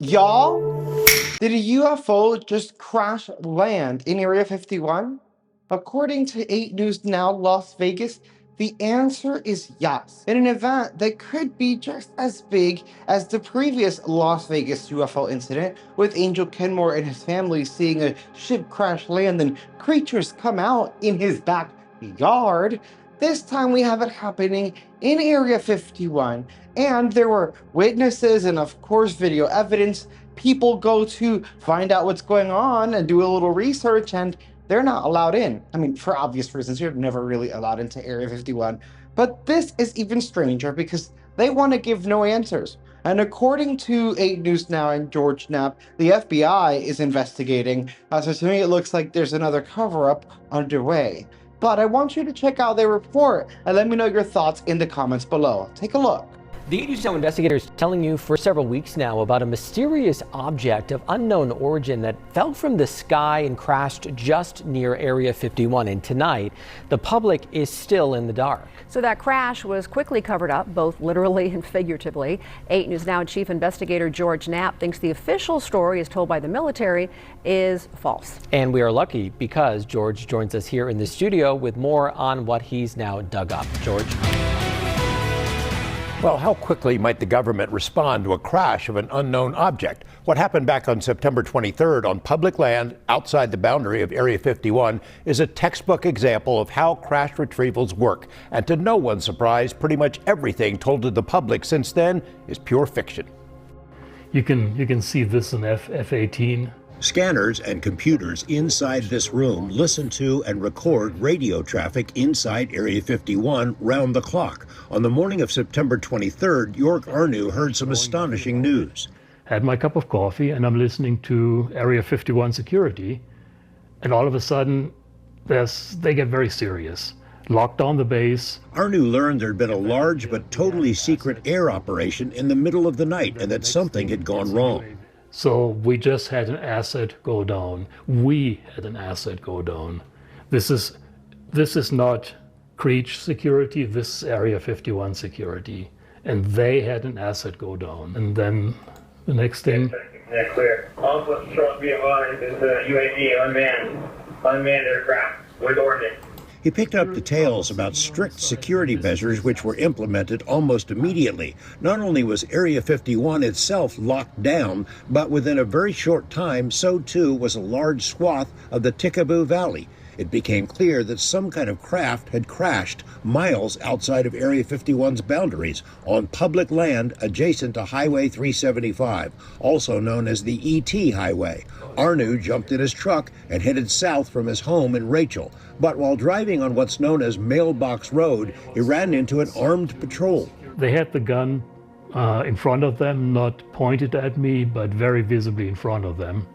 Y'all, did a UFO just crash land in Area 51? According to 8 News Now Las Vegas, the answer is yes. In an event that could be just as big as the previous Las Vegas UFO incident, with Angel Kenmore and his family seeing a ship crash land and creatures come out in his backyard. This time we have it happening in Area 51, and there were witnesses and, of course, video evidence. People go to find out what's going on and do a little research, and they're not allowed in. I mean, for obvious reasons, you're never really allowed into Area 51. But this is even stranger because they want to give no answers. And according to 8 News Now and George Knapp, the FBI is investigating. So to me, it looks like there's another cover-up underway. But I want you to check out their report and let me know your thoughts in the comments below. Take a look. The 8 News Now investigators telling you for several weeks now about a mysterious object of unknown origin that fell from the sky and crashed just near Area 51. And tonight, the public is still in the dark. So that crash was quickly covered up, both literally and figuratively. 8 News Now Chief Investigator George Knapp thinks the official story, as told by the military, is false. And we are lucky because George joins us here in the studio with more on what he's now dug up. George? Well, how quickly might the government respond to a crash of an unknown object? What happened back on September 23rd on public land outside the boundary of Area 51 is a textbook example of how crash retrievals work. And to no one's surprise, pretty much everything told to the public since then is pure fiction. You can see this in F-18. Scanners and computers inside this room listen to and record radio traffic inside Area 51 round the clock. On the morning of September 23rd, York Arnu heard some astonishing news. Had my cup of coffee and I'm listening to Area 51 security, and all of a sudden they get very serious. Locked down the base. Arnu learned there'd been a large but totally secret air operation in the middle of the night and that something had gone wrong. So we just had an asset go down. We had an asset go down. This is not Creech security, this is Area 51 security. And they had an asset go down. And then the next thing. Yeah, clear. Also, short be advised, it's a UAV, unmanned aircraft with ordnance. He picked up details about strict security measures which were implemented almost immediately. Not only was Area 51 itself locked down, but within a very short time, so too was a large swath of the Tickaboo Valley. It became clear that some kind of craft had crashed miles outside of Area 51's boundaries on public land adjacent to Highway 375, also known as the ET Highway. Arnu jumped in his truck and headed south from his home in Rachel. But while driving on what's known as Mailbox Road, he ran into an armed patrol. They had the gun in front of them, not pointed at me, but very visibly in front of them.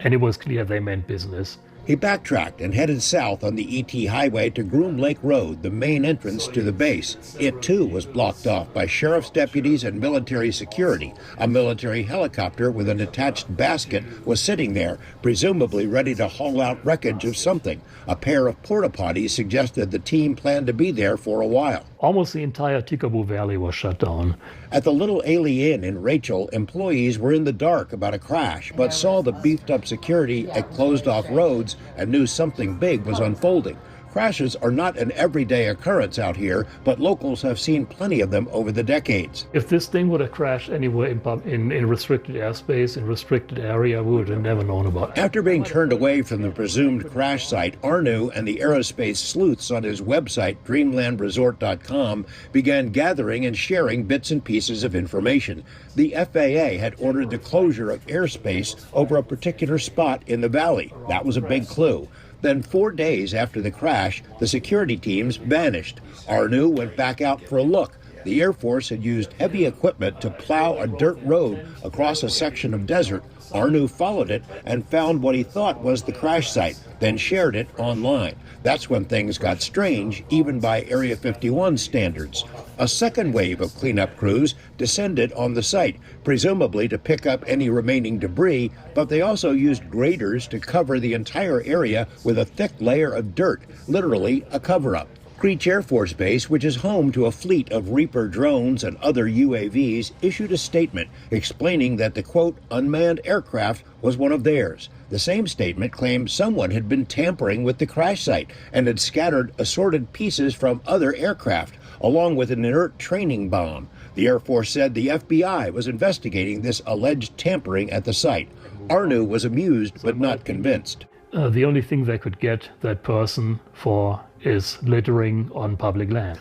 And it was clear they meant business. He backtracked and headed south on the ET Highway to Groom Lake Road, the main entrance to the base. It, too, was blocked off by sheriff's deputies and military security. A military helicopter with an attached basket was sitting there, presumably ready to haul out wreckage of something. A pair of porta-potties suggested the team planned to be there for a while. Almost the entire Tickaboo Valley was shut down. At the Little Ailey Inn in Rachel, employees were in the dark about a crash, but saw the beefed-up security at closed-off roads and knew something big was unfolding. Crashes are not an everyday occurrence out here, but locals have seen plenty of them over the decades. If this thing would have crashed anywhere in restricted airspace, in restricted area, we would have never known about it. After being turned away from the presumed crash site, Arnu and the aerospace sleuths on his website, dreamlandresort.com, began gathering and sharing bits and pieces of information. The FAA had ordered the closure of airspace over a particular spot in the valley. That was a big clue. Then 4 days after the crash, the security teams vanished. Arnu went back out for a look. The Air Force had used heavy equipment to plow a dirt road across a section of desert. Arnu followed it and found what he thought was the crash site, then shared it online. That's when things got strange, even by Area 51 standards. A second wave of cleanup crews descended on the site, presumably to pick up any remaining debris, but they also used graders to cover the entire area with a thick layer of dirt, literally a cover-up. Creech Air Force Base, which is home to a fleet of Reaper drones and other UAVs, issued a statement explaining that the, quote, unmanned aircraft was one of theirs. The same statement claimed someone had been tampering with the crash site and had scattered assorted pieces from other aircraft, along with an inert training bomb. The Air Force said the FBI was investigating this alleged tampering at the site. Arnu was amused but not convinced. The only thing they could get that person for is littering on public land.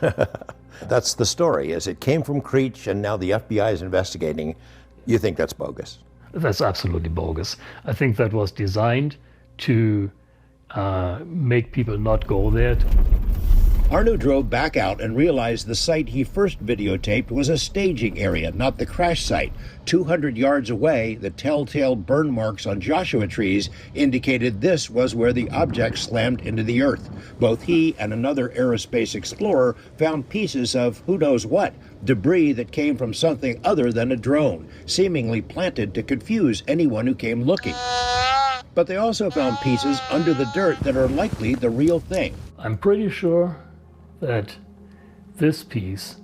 That's the story, is it came from Creech and now the FBI is investigating. You think that's bogus? That's absolutely bogus. I think that was designed to make people not go there. Arnu drove back out and realized the site he first videotaped was a staging area, not the crash site. 200 yards away, the telltale burn marks on Joshua trees indicated this was where the object slammed into the earth. Both he and another aerospace explorer found pieces of who knows what, debris that came from something other than a drone, seemingly planted to confuse anyone who came looking. But they also found pieces under the dirt that are likely the real thing. I'm pretty sure that this piece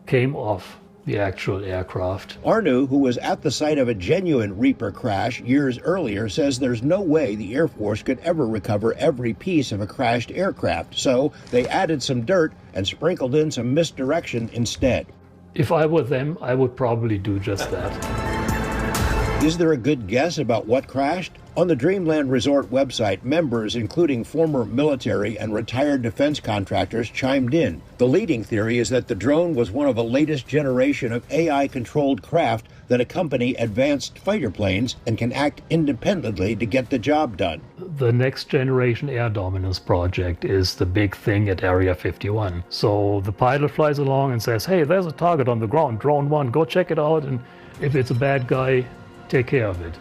came off the actual aircraft. Arnu, who was at the site of a genuine Reaper crash years earlier, says there's no way the Air Force could ever recover every piece of a crashed aircraft, so they added some dirt and sprinkled in some misdirection instead. If I were them, I would probably do just that. Is there a good guess about what crashed? On the Dreamland Resort website, members, including former military and retired defense contractors, chimed in. The leading theory is that the drone was one of a latest generation of AI-controlled craft that accompany advanced fighter planes and can act independently to get the job done. The Next Generation Air Dominance project is the big thing at Area 51. So the pilot flies along and says, hey, there's a target on the ground, drone 1, go check it out, and if it's a bad guy, take care of it.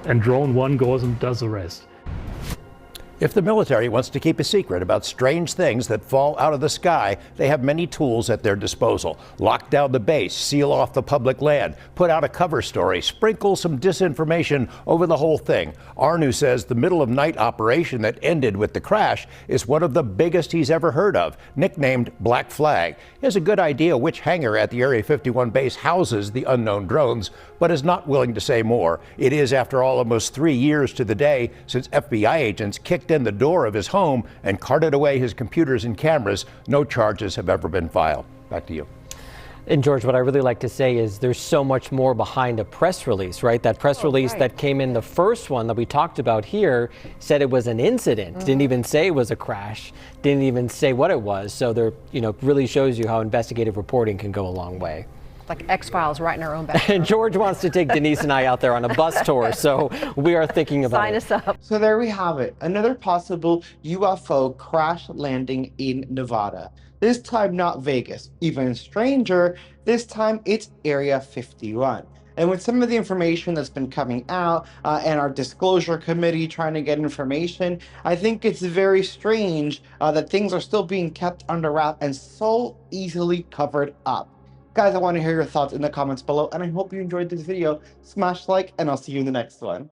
And drone 1 goes and does the rest. If the military wants to keep a secret about strange things that fall out of the sky, they have many tools at their disposal. Lock down the base, seal off the public land, put out a cover story, sprinkle some disinformation over the whole thing. Arnu says the middle-of-night operation that ended with the crash is one of the biggest he's ever heard of, nicknamed Black Flag. He has a good idea which hangar at the Area 51 base houses the unknown drones, but is not willing to say more. It is, after all, almost 3 years to the day since FBI agents kicked in the door of his home and carted away his computers and cameras. No charges have ever been filed. Back to you. And George, what I really like to say is there's so much more behind a press release, right? That press release that came in, the first one that we talked about here, said it was an incident. Didn't even say it was a crash. Didn't even say what it was. So there, really shows you how investigative reporting can go a long way. Like X-Files right in our own backyard. And George wants to take Denise and I out there on a bus tour, so we are thinking about Sign us up. So there we have it, another possible UFO crash landing in Nevada. This time not Vegas. Even stranger, this time it's Area 51. And with some of the information that's been coming out and our disclosure committee trying to get information, I think it's very strange that things are still being kept under wrap and so easily covered up. Guys, I want to hear your thoughts in the comments below, and I hope you enjoyed this video. Smash like, and I'll see you in the next one.